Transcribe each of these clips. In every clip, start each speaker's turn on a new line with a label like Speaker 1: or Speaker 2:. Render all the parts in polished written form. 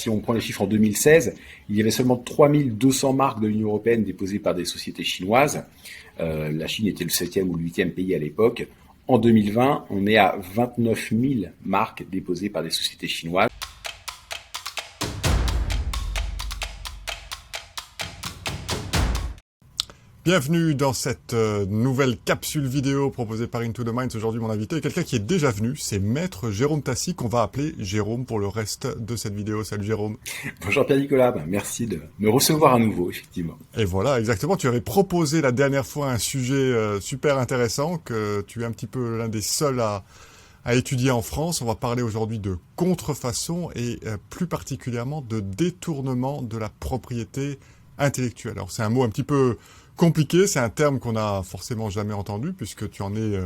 Speaker 1: si on prend les chiffres en 2016, il y avait seulement 3200 marques de l'Union européenne déposées par des sociétés chinoises. La Chine était le 7e ou le 8e pays à l'époque. En 2020, on est à 29 000 marques déposées par des sociétés chinoises.
Speaker 2: Bienvenue dans cette nouvelle capsule vidéo proposée par Into the Minds. Aujourd'hui, mon invité est quelqu'un qui est déjà venu, c'est Maître Jérôme Tassy, qu'on va appeler Jérôme pour le reste de cette vidéo. Salut Jérôme.
Speaker 1: Bonjour Pierre-Nicolas, merci de me recevoir à nouveau, effectivement.
Speaker 2: Et voilà, exactement, tu avais proposé la dernière fois un sujet super intéressant, que tu es un petit peu l'un des seuls à étudier en France. On va parler aujourd'hui de contrefaçon et plus particulièrement de détournement de la propriété intellectuelle. Alors c'est un mot un petit peu compliqué, c'est un terme qu'on n'a forcément jamais entendu, puisque tu en es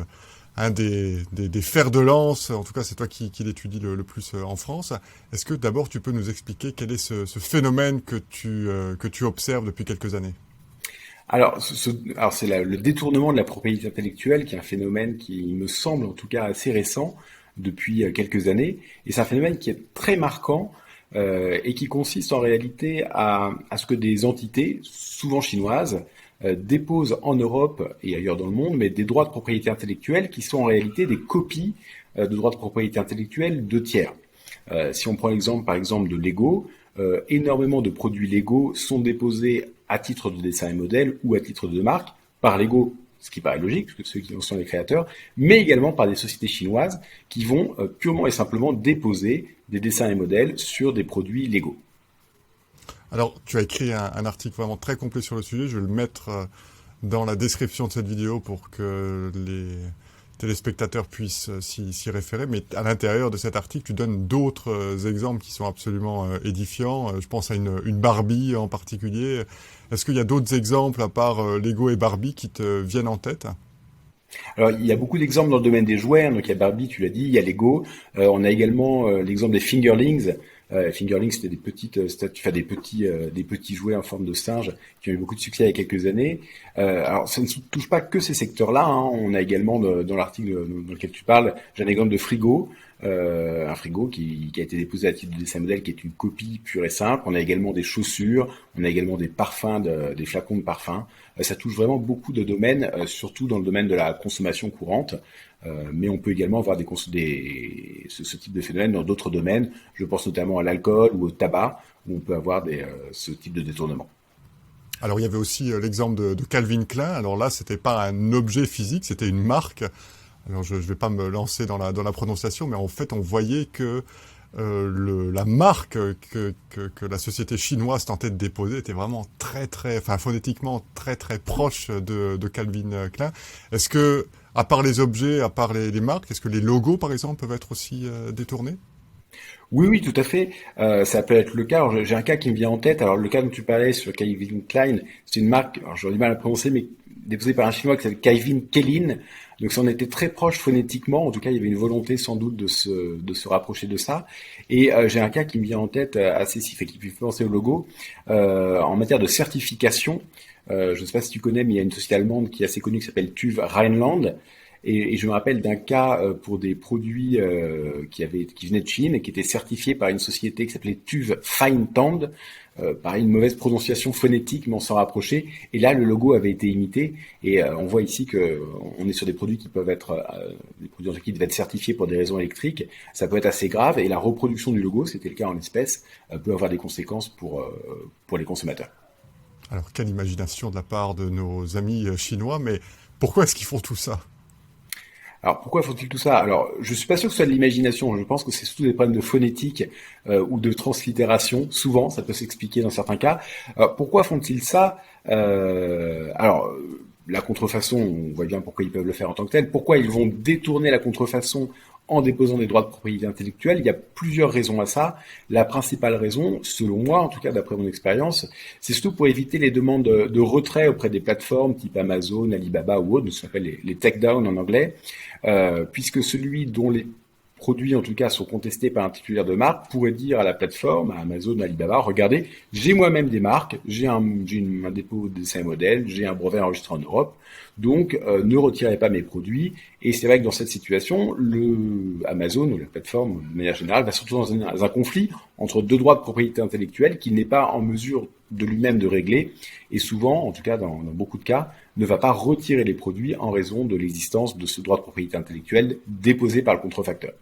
Speaker 2: un des fers de lance, en tout cas c'est toi qui l'étudie le plus en France. Est-ce que d'abord tu peux nous expliquer quel est ce phénomène que tu observes depuis quelques années ?
Speaker 1: Alors, c'est le détournement de la propriété intellectuelle, qui est un phénomène qui me semble en tout cas assez récent depuis quelques années, et c'est un phénomène qui est très marquant et qui consiste en réalité à ce que des entités, souvent chinoises, déposent en Europe et ailleurs dans le monde, mais des droits de propriété intellectuelle qui sont en réalité des copies de droits de propriété intellectuelle de tiers. Si on prend l'exemple par exemple de Lego, énormément de produits Lego sont déposés à titre de dessin et modèle ou à titre de marque par Lego, ce qui paraît logique, puisque ceux qui en sont les créateurs, mais également par des sociétés chinoises qui vont purement et simplement déposer des dessins et modèles sur des produits Lego.
Speaker 2: Alors, tu as écrit un article vraiment très complet sur le sujet. Je vais le mettre dans la description de cette vidéo pour que les téléspectateurs puissent s'y référer. Mais à l'intérieur de cet article, tu donnes d'autres exemples qui sont absolument édifiants. Je pense à une Barbie en particulier. Est-ce qu'il y a d'autres exemples à part Lego et Barbie qui te viennent en tête ?
Speaker 1: Alors, il y a beaucoup d'exemples dans le domaine des jouets. Donc, il y a Barbie, tu l'as dit, il y a Lego. On a également l'exemple des fingerlings. Fingerlings, c'était des petites statues, enfin des petits jouets en forme de singe qui ont eu beaucoup de succès il y a quelques années. Alors, ça ne touche pas que ces secteurs-là. On a également dans l'article dans lequel tu parles, j'ai un exemple de frigo. Un frigo qui a été déposé à titre de dessin modèle, qui est une copie pure et simple. On a également des chaussures, on a également des parfums, des flacons de parfums. Ça touche vraiment beaucoup de domaines, surtout dans le domaine de la consommation courante. Mais on peut également avoir ce type de phénomène dans d'autres domaines. Je pense notamment à l'alcool ou au tabac, où on peut avoir ce type de détournement.
Speaker 2: Alors il y avait aussi l'exemple de Calvin Klein. Alors là, c'était pas un objet physique, c'était une marque. Alors je vais pas me lancer dans la prononciation, mais en fait on voyait que la marque que la société chinoise tentait de déposer était vraiment phonétiquement très proche de Calvin Klein. Est-ce que, à part les objets, à part les marques, est-ce que les logos par exemple peuvent être aussi détournés ?
Speaker 1: Oui, tout à fait. Ça peut être le cas. Alors, j'ai un cas qui me vient en tête. Alors, le cas dont tu parlais sur Calvin Klein, c'est une marque, alors j'aurais du mal à prononcer, mais déposée par un Chinois qui s'appelle Calvin Klein. Donc, ça en était très proche phonétiquement. En tout cas, il y avait une volonté sans doute de se rapprocher de ça. Et j'ai un cas qui me vient en tête qui fait penser au logo. En matière de certification, je ne sais pas si tu connais, mais il y a une société allemande qui est assez connue qui s'appelle TÜV Rheinland. Et je me rappelle d'un cas pour des produits qui venaient de Chine et qui étaient certifiés par une société qui s'appelait TÜV Feintold. Pareil, une mauvaise prononciation phonétique, mais on s'en rapprochait. Et là, le logo avait été imité. Et on voit ici que on est sur des produits qui peuvent être des produits qui devaient être certifiés pour des raisons électriques. Ça peut être assez grave. Et la reproduction du logo, c'était le cas en l'espèce, peut avoir des conséquences pour les consommateurs.
Speaker 2: Alors, quelle imagination de la part de nos amis chinois, mais pourquoi est-ce qu'ils font tout ça ?
Speaker 1: Alors pourquoi font-ils tout ça ? Alors je suis pas sûr que ce soit de l'imagination, je pense que c'est surtout des problèmes de phonétique ou de translittération, souvent ça peut s'expliquer dans certains cas. Alors, pourquoi font-ils ça ? Alors la contrefaçon, on voit bien pourquoi ils peuvent le faire en tant que tel. Pourquoi ils vont détourner la contrefaçon en déposant des droits de propriété intellectuelle ? Il y a plusieurs raisons à ça. La principale raison, selon moi, en tout cas d'après mon expérience, c'est surtout pour éviter les demandes de retrait auprès des plateformes type Amazon, Alibaba ou autres, ce qu'on appelle les take-down en anglais, puisque celui dont les produits en tout cas sont contestés par un titulaire de marque pourrait dire à la plateforme, à Amazon, à Alibaba, regardez, j'ai moi-même des marques, un dépôt de dessin et modèle, j'ai un brevet enregistré en Europe, donc ne retirez pas mes produits. Et c'est vrai que dans cette situation, le Amazon ou la plateforme, de manière générale, va se retrouver dans un conflit entre deux droits de propriété intellectuelle qu'il n'est pas en mesure de lui-même de régler, et souvent, en tout cas dans beaucoup de cas, ne va pas retirer les produits en raison de l'existence de ce droit de propriété intellectuelle déposé par le contrefacteur.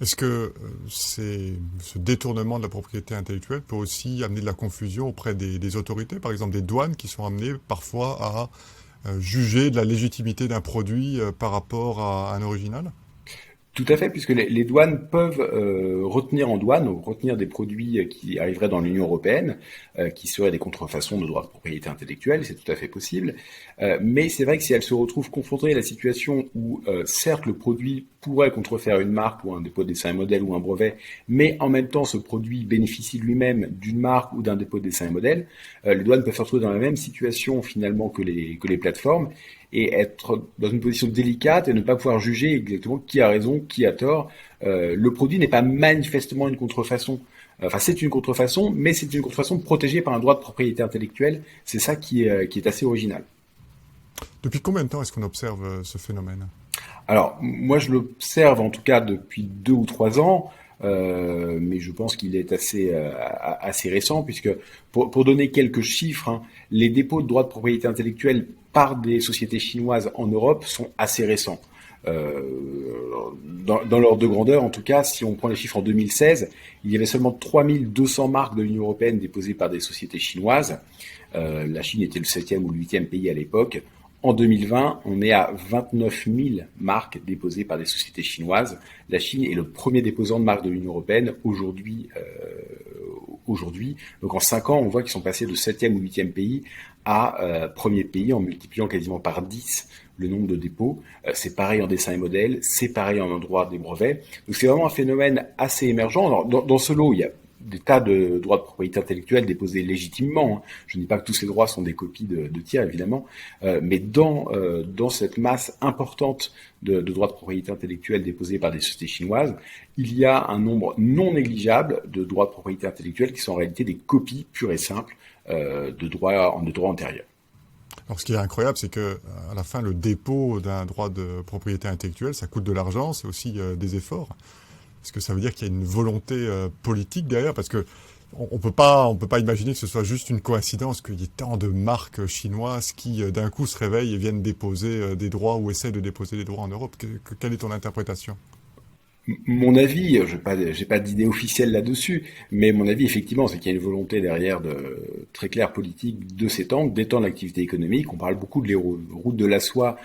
Speaker 2: Est-ce que ce détournement de la propriété intellectuelle peut aussi amener de la confusion auprès des autorités, par exemple des douanes, qui sont amenées parfois à juger de la légitimité d'un produit par rapport à un original?
Speaker 1: Tout à fait, puisque les douanes peuvent retenir en douane, ou retenir des produits qui arriveraient dans l'Union européenne, qui seraient des contrefaçons de droits de propriété intellectuelle, c'est tout à fait possible. Mais c'est vrai que si elles se retrouvent confrontées à la situation où, certes, le produit pourrait contrefaire une marque ou un dépôt de dessin et modèle ou un brevet, mais en même temps, ce produit bénéficie lui-même d'une marque ou d'un dépôt de dessin et modèle, les douanes peuvent se retrouver dans la même situation finalement que les plateformes et être dans une position délicate et ne pas pouvoir juger exactement qui a raison, qui a tort. Le produit n'est pas manifestement une contrefaçon. Enfin, c'est une contrefaçon, mais c'est une contrefaçon protégée par un droit de propriété intellectuelle. C'est ça qui est assez original.
Speaker 2: Depuis combien de temps est-ce qu'on observe ce phénomène?
Speaker 1: Alors, moi, je l'observe en tout cas depuis 2 ou 3 ans, mais je pense qu'il est assez récent, puisque pour donner quelques chiffres, hein, les dépôts de droits de propriété intellectuelle par des sociétés chinoises en Europe sont assez récents. Euh, dans l'ordre de grandeur, en tout cas, si on prend les chiffres en 2016, il y avait seulement 3200 marques de l'Union européenne déposées par des sociétés chinoises. La Chine était le septième ou le huitième pays à l'époque. En 2020, on est à 29 000 marques déposées par des sociétés chinoises. La Chine est le premier déposant de marques de l'Union européenne aujourd'hui. Donc en 5 ans, on voit qu'ils sont passés de septième ou huitième pays à premier pays en multipliant quasiment par 10 le nombre de dépôts. C'est pareil en dessin et modèle, c'est pareil en droit des brevets. Donc c'est vraiment un phénomène assez émergent. Alors, dans ce lot, il y a des tas de droits de propriété intellectuelle déposés légitimement, hein. Je ne dis pas que tous ces droits sont des copies de tiers, évidemment, mais dans cette masse importante de droits de propriété intellectuelle déposés par des sociétés chinoises, il y a un nombre non négligeable de droits de propriété intellectuelle qui sont en réalité des copies pures et simples de droits antérieurs.
Speaker 2: Alors, ce qui est incroyable, c'est que à la fin, le dépôt d'un droit de propriété intellectuelle, ça coûte de l'argent, c'est aussi des efforts. Est-ce que ça veut dire qu'il y a une volonté politique derrière? Parce que on peut pas imaginer que ce soit juste une coïncidence qu'il y ait tant de marques chinoises qui d'un coup se réveillent et viennent déposer des droits ou essaient de déposer des droits en Europe. Quelle est ton interprétation?
Speaker 1: Mon avis, j'ai pas d'idée officielle là-dessus, mais mon avis, effectivement, c'est qu'il y a une volonté derrière très claire politique de s'étendre, d'étendre l'activité économique. On parle beaucoup de les routes de la soie.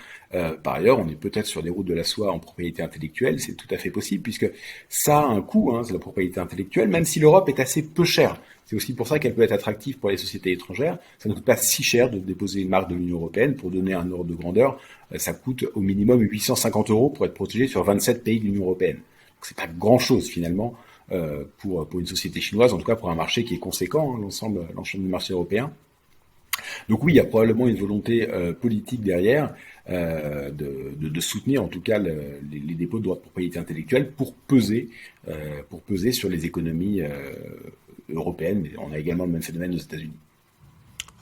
Speaker 1: Par ailleurs, on est peut-être sur des routes de la soie en propriété intellectuelle, c'est tout à fait possible, puisque ça a un coût, hein, c'est la propriété intellectuelle, même si l'Europe est assez peu chère. C'est aussi pour ça qu'elle peut être attractive pour les sociétés étrangères. Ça ne coûte pas si cher de déposer une marque de l'Union européenne. Pour donner un ordre de grandeur, ça coûte au minimum 850 euros pour être protégé sur 27 pays de l'Union européenne. Donc c'est pas grand-chose finalement pour une société chinoise, en tout cas pour un marché qui est conséquent, hein, l'ensemble du marché européen. Donc oui, il y a probablement une volonté politique derrière de soutenir en tout cas les dépôts de droits de propriété intellectuelle pour peser sur les économies européennes. Mais on a également le même phénomène aux États-Unis.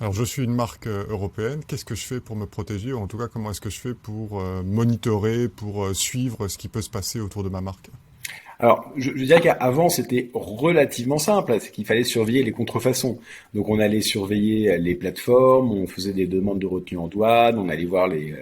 Speaker 2: Alors, je suis une marque européenne. Qu'est-ce que je fais pour me protéger? Ou en tout cas, comment est-ce que je fais pour monitorer, pour suivre ce qui peut se passer autour de ma marque?
Speaker 1: Alors, je dirais qu'avant, c'était relativement simple, c'est qu'il fallait surveiller les contrefaçons. Donc, on allait surveiller les plateformes, on faisait des demandes de retenue en douane, on allait voir les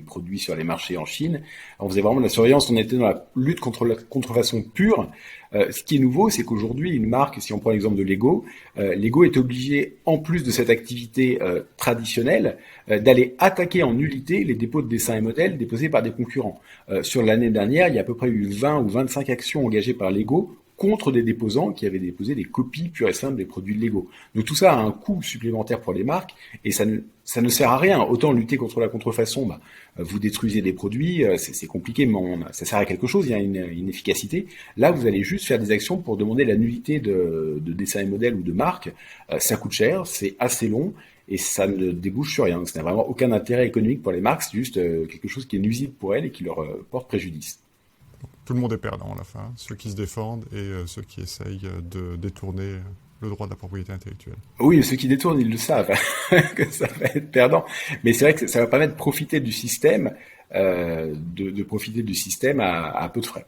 Speaker 1: produits sur les marchés en Chine. On faisait vraiment de la surveillance, on était dans la lutte contre la contrefaçon pure. Ce qui est nouveau, c'est qu'aujourd'hui, une marque, si on prend l'exemple de Lego, Lego est obligé, en plus de cette activité traditionnelle, d'aller attaquer en nullité les dépôts de dessins et modèles déposés par des concurrents. Sur l'année dernière, il y a à peu près eu 20 ou 25 actions engagées par Lego contre des déposants qui avaient déposé des copies pures et simples des produits de Lego. Donc tout ça a un coût supplémentaire pour les marques et ça ne sert à rien. Autant lutter contre la contrefaçon, vous détruisez des produits, c'est compliqué, mais ça sert à quelque chose, il y a une efficacité. Là, vous allez juste faire des actions pour demander la nullité de dessins et modèles ou de marques. Ça coûte cher, c'est assez long et ça ne débouche sur rien. Donc, ça n'a vraiment aucun intérêt économique pour les marques, c'est juste quelque chose qui est nuisible pour elles et qui leur porte préjudice.
Speaker 2: tout le monde est perdant à la fin, ceux qui se défendent et ceux qui essayent de détourner le droit de la propriété intellectuelle.
Speaker 1: Oui, ceux qui détournent, ils le savent que ça va être perdant. Mais c'est vrai que ça va permettre de profiter du système, de profiter du système à peu de frais.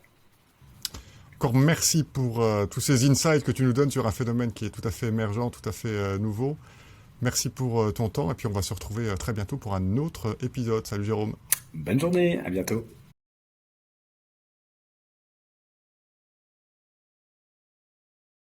Speaker 2: Encore merci pour tous ces insights que tu nous donnes sur un phénomène qui est tout à fait émergent, tout à fait nouveau. Merci pour ton temps et puis on va se retrouver très bientôt pour un autre épisode. Salut Jérôme.
Speaker 1: Bonne journée, à bientôt.